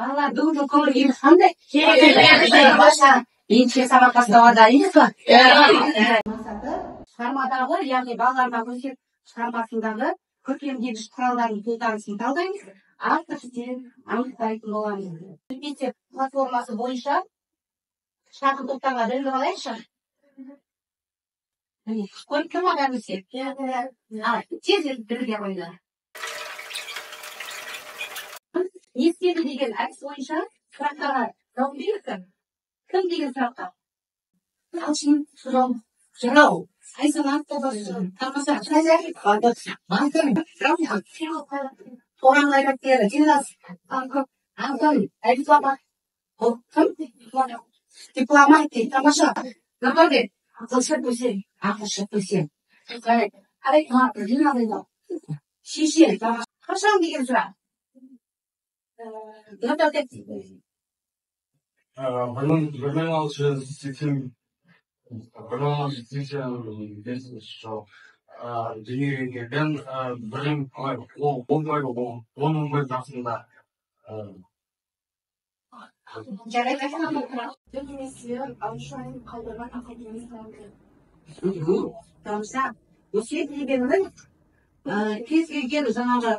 Балалар, бүгінгі көңіл-күйіңіз қандай? Ендеше сабақ бастауға дайынсыз ба? Мақсаты шығармадағы, яғни балаларға көрсетіп шығармасындағы көркемдегіш құралдардың қолданысын талдаймыз, автор стилін анықтайтын боламыз. Мектеп платформасы бойынша шағын топтарға бөлініп алайықшы. Көріп тұр ма бәрімізге? Тез бірге қойыңдар. Естеді деген әдіс бойынша сұрақтарға жауап беріңіздер. Кім деген сұраққа? Талшын, жырау, сайсанат тобасы, тамаса, қоғамның қайраткері, жинас, антон, дипломат, дипломат, тамаша, напарник, ақылшы көсем, шешен, қашан деген сұрақ. дүниеге мен білім ол болмайды оның бір жасында Тамса, өсиет дегеніміз кез келген жаңағы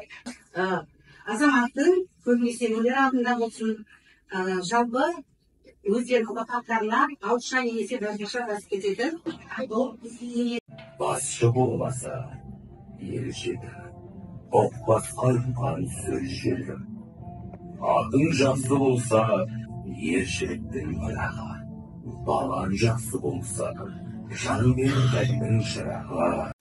азаматтың көбінесе өнер алдында болсын, жалпы өздерінің ұрпақтарына ауызша немесе жазбаша көрсететін басшы болмаса ел жетім, басқарған сөз жетім. Атың жақсы болса ержеттің аяғы, балаң жақсы болса жан берген шырағы.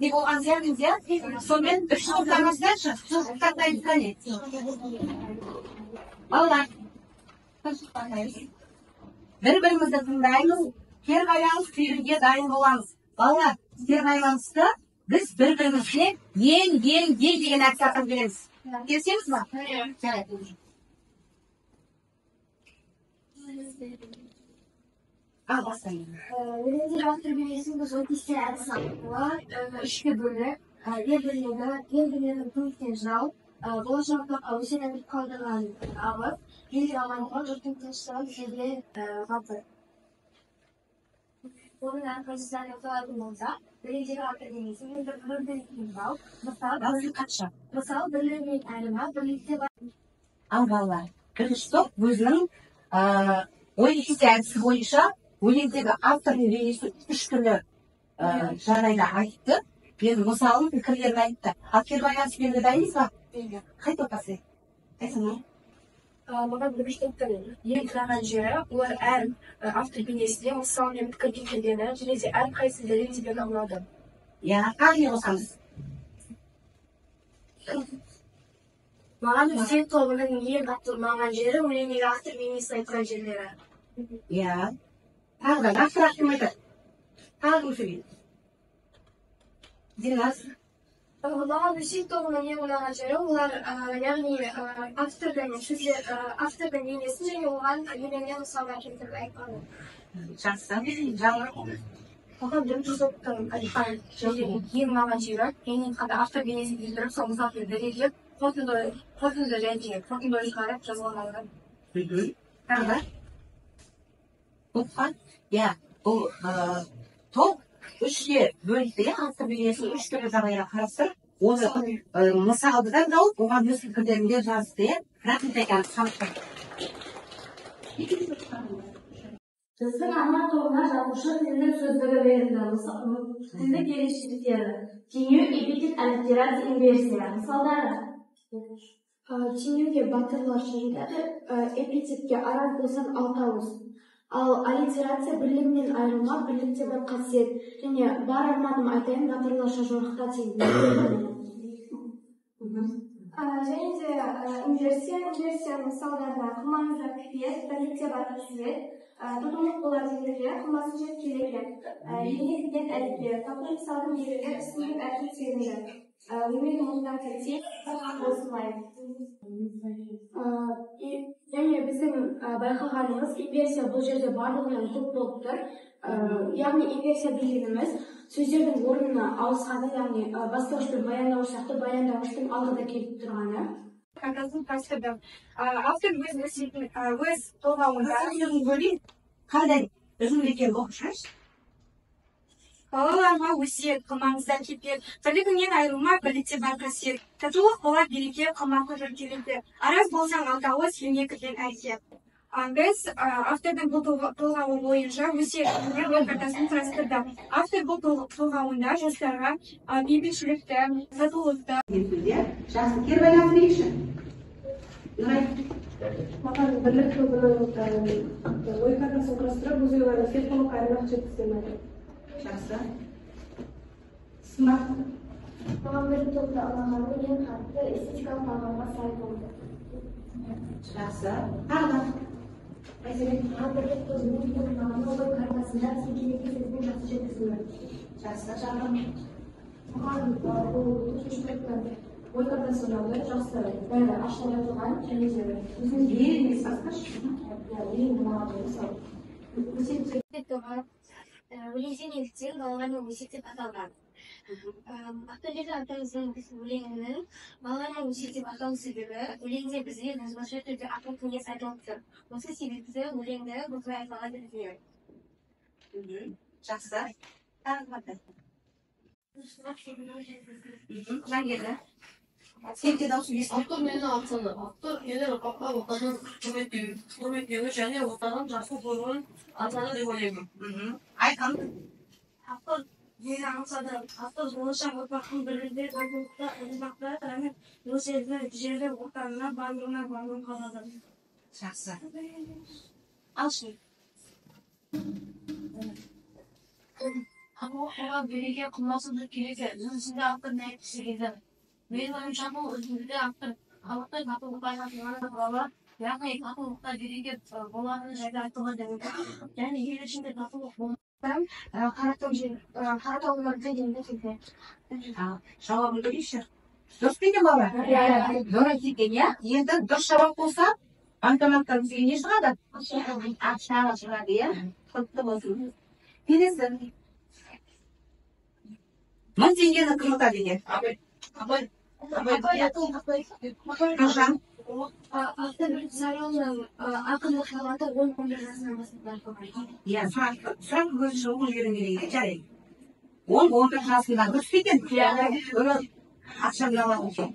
Не болған зияныңызя, сонымен үш топтарыңыздаршы, тоқтайтын қане. Балалар, бір-бірімізді тыңдаймыз, кері қайламыз, күйірге дайын боламыз. Балалар, кері қайламызды біз бір-бірімізге ел деген әксақын береміз. Келсеміз ба? Өлеңдер автор бейнесін біз отесте әдіс алуға үшке бөліп, елбірлігі пункттен жау, болашақта өсенәлік қалдырған ағып, елдер амандығы жұрттың тыныштығын жерге ғапыр. Оның әрқайсыздан өтілатын болса, өлеңдер автор бейнесін бір-бірін жау, мысал бірлігімен әріма, бірлікте бар. Ал балалар, бірінші топ өзінің ой-кесте әдісі бойынша өлеңдегі автордың бейнесін үш түрлі жағдайда айтты. Мен мысалын пікірлерін айтты. Ал кері байланыс беруге дайынсыз ба? Қай топасы? Қайсыңа? Маған бірінші топтың ең қыраған жері, олар әр автор бейнесінде мысалмен пікір келтіргені, және де әрқайсысы дәлелдегені ұнады. Қандай қосамыз? Маған өсиет тобының ең қатты ұнаған жері өлеңдегі автор бейнесін айтқан жерлері. Тағы да нақтырақ кім айтады? Тағы кім сөйлейді? Динас. Маған өсиет тобының ең ұнаған жері, олар яғни автордың бейнесін және оған өлеңнен мысалдар келтіріп айтқаны. Жақсы, жаңа. Маған бірінші топтың айтқан ең ұнаған жері, ең қатты автор бейнесін келтіріп, сол мысалды дәлелдеп, қорытынды шығарып жазылған. Тағы да? Топқа, бұл топ үшке бөлікті, автор бейнесін үш түрлі жағдайға қарастырып, оны мысалдыдан жауып, оған өз пікірлерінде жазды, рахмет айтамыз, қамшылық. Біздің ана тобына жазушы тілдің сөздігі берілді. Тілдік ерекшеліктері. Теңеу, эпитет, аллитерация, инверсия. Мысалдары. Теңеуге батырлар жатады, эпитетке араз болсан алтауыз. Ал аллитерация бірлігінен айырылма, бірлікте бір қасиет. Және бар арманым айтайын, батырларша жорықта теңді. Және де инверсия мысалдарда қылмаңызда күпет, бірлікте бар қасиет, тұтымлық болар деңгейде, қылмасын жет келеген. Енекіден әліппе, таптың мысалдың егілер, үстінен әркет сегінді. Өмірдің мұндан кәтсе, осылай. Және біздің байқағанымыз, инверсия бұл жерде барлығынан көп болып тұр. Яғни инверсия дегеніміз сөздердің орнына ауысқаны, яғни бастауыш пен баяндауыш сияқты баяндауыштың алдыда келіп тұрғаны. Автор өз толғауында қандай үзінділерге оқышаш? Балаларға өсиет қылмаңыздар кепел, бірлігінен айырылма, бірлікте бар қасиет. Татулық бола береке, қылмаққа жыр келеді. Араз болсаң алтауыз, енекіден әркет. Біз автордың бұл толғауы бойынша өсиетіне ой картасын құрастырдық. Автор бұл толғауында жастарға бейбітшілікті, татулықты. Жақсы, кері байланыс дейікші. Маған бірлік тобының ой картасын құрастырып, өз ойларын сөз болып айырмақ жеткіземеді. Жақсы. Сымақ. Маған бірлік тобында алғаны ең қатты эстетикалық мағынаға сай болды. Жақсы. Тағы. Маған бірлік тобының мағына ой картасында сенкелеге сөзбен жақсы жеткізілді. Жақсы. Жақсы. Маған бұл тұтыншылықтың ой картасы ұнады, жақсы, бәрі ашылып жатылған, және де өзіңіз Еріңіз басқашы. ең маған мысалы. Өлеңде негізінен балалардың өсиет деп аталған. Авторлары атамыздың өлеңінің балалардың өсиет деп аталу себебі өлеңде бізге жазбаша түрде ақыл кеңес айтылып тұр. Осы себепті өлеңді бұлай айтылған деп düşünüyorum. Жақсы. Тағы қандай? Жангелді. Сен де даусын естіп. Автор мені атсаны. Автор елер ұрпаққа отанын құрметтеуі және отанын жақсы қоюын атаны деп ойлаймын. Айқан. Автор мені аңсады. Автор болашақ ұрпақтың бірлікте, татулықта, ынтымақта және өсиетті жерде отанына барлығына барлығын қалады. Жақсы. Алшы. Қоғамға береке қылмасымды келеді. Өзінде автор не айтқысы келді. Менің ойымша бұл өзінде автор халықтың татулыққа айналғаны туралы, яғни татулықта береке болғаны жайлы айтылған деп ойлаймын. Және ел ішінде татулық болмаса, Қаратаулар дегенде келді. Жауабын көрейікші. Дұрыс пе екен бала? Дұрыс екен, иә? Енді дұрыс жауап болса, банкоматтан бізге не шығады? Ақша шығады, иә? Құтты болсын. Келесі. 1000 теңгені кім ұтады екен? Нұржан. Автор жарияның ақындық халаты 10 жасынан бастап Иә, сұрақ көзі оқу жерін керек, жарайды. 10-11 жасында дұрыс пе екен? Ақшамды алатын екен.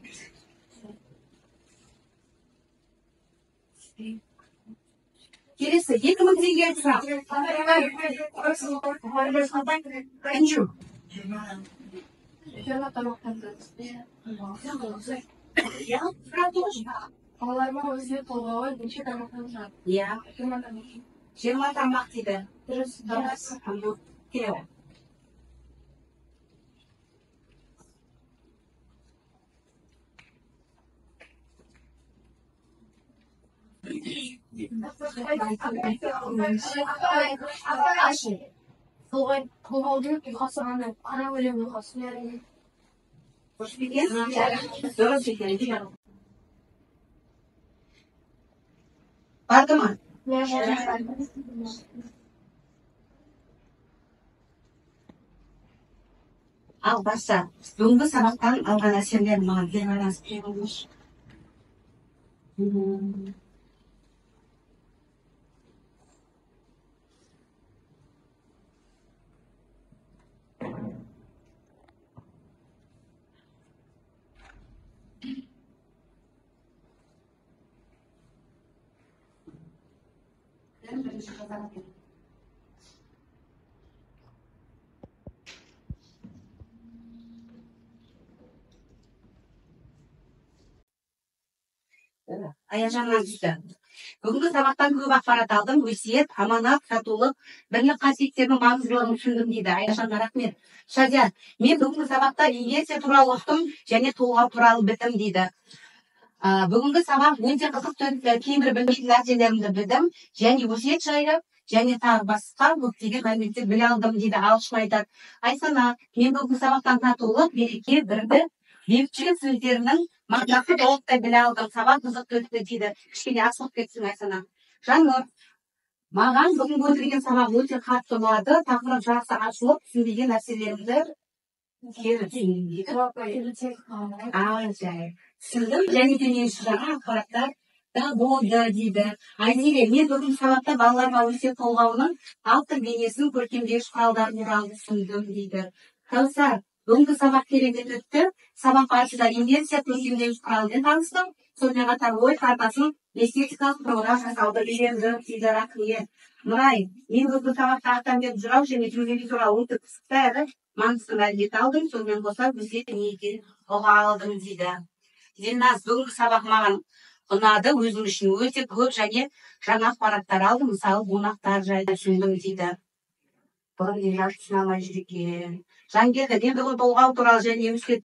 Келесі, 2000 теңге сұрақ. Інжу. Жана тамақтанды. Иә, сұрақ дұрыс. Балаларыма өздері толғауы неше тамақтанды. Иә, 20 тамақ дейді. Дұрыс. Келе. Толғаудың ұйқасы ғана, ана өлең ұйқасы. Дұрыс пе екен? Дұрыс екен. Барды ма? Ал баста, бүгінгі сабақтан алған әсерлерін маған байланысып беріңізші. Бірінші қазақ екен. аяжаннан түсті. Бүгінгі сабақтан көп ақпарат алдым. Өсиет, аманат, татулық, бірлік қасиеттерінің маңыздылығын түсіндім дейді. Аяжанға рахмет. Шадияр, мен бүгінгі сабақта инверсия туралы ұқтым және толғау туралы білдім дейді. Бүгінгі сабақ өте қызықты, кейбір білмейтін нәрселерімді білдім және өсиет жайлы және тағы басқа көптеген мәліметтер біле алдым дейді. Ағылшын айтады. Айсана, мен бүгінгі сабақтан татулық, береке, бірлік, бейбітшілік сөздерінің мағынасын толықтай біле алдым. Сабақ қызықты өтті дейді. Кішкене асығып кетсің Айсана. Жаннұр, маған бүгінгі өтілген сабақ өте қатты ұнады. Тақырып жақсы ашылып, түсінбеген нәрселерімді кері түсіндім. Түсіндім және де мен үшін жаңа ақпараттар да болды дейді. Айнеле, мен бүгінгі сабақта балаларға өсиет толғауының автор бейнесінің көркемдегіш құралдарын туралы түсіндім дейді. Кәусар, бүгінгі сабақ керемет өтті. Сабақ барысында инверсия көркемдегіш құралымен таныстым. Сонымен қатар ой картасын эстетикалық тұрғыда жасауды үйрендім дейді. Рахмет. Нұрай, мен бүгінгі сабақта Ақтамбек жырау және телевизор туралы өте қызықты әрі маңызды мәлімет алдым. Сонымен қоса өсиет не екенін ұға алдым дейді. Зелназ, бүгінгі сабақ маған ұнады, өзім үшін өте көп және жаңа ақпараттар алдым, мысалы қонақтар жайлы түсіндім дейді. Бұрын не жас түсіне алмай жүр екен. Жангелді, мен бүгін толғау туралы және өсиет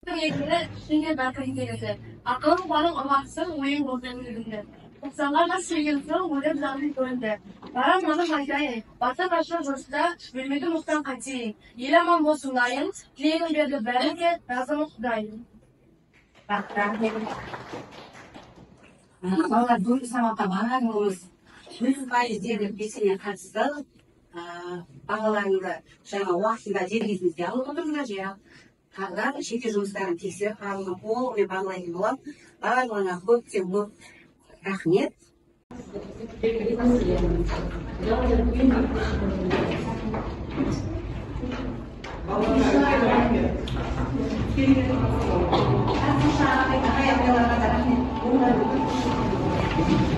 Ақылы барың ұлақсың, ойын болдың өзіңді. Тоқсанға сөйген соң, өлім жағын көрінді. Барам оны қайтайын, басы қашын жұртта, бөлмеді мұқтан қайтейін. Ел аман болсын лайын, тілегін берді бәрінге, разымы құдайын. Балалар, бүгінгі сабаққа барлығымыз 100% дерлік белсене қатысты. Бағаларыңды жаңа уақытында дер кезінде алып отырыңдар, және тағыда шете жұмыстарын тексеріп қаралған қолымен бағалайтын боламын. Барлығына көптен көп рахмет. Рахмет.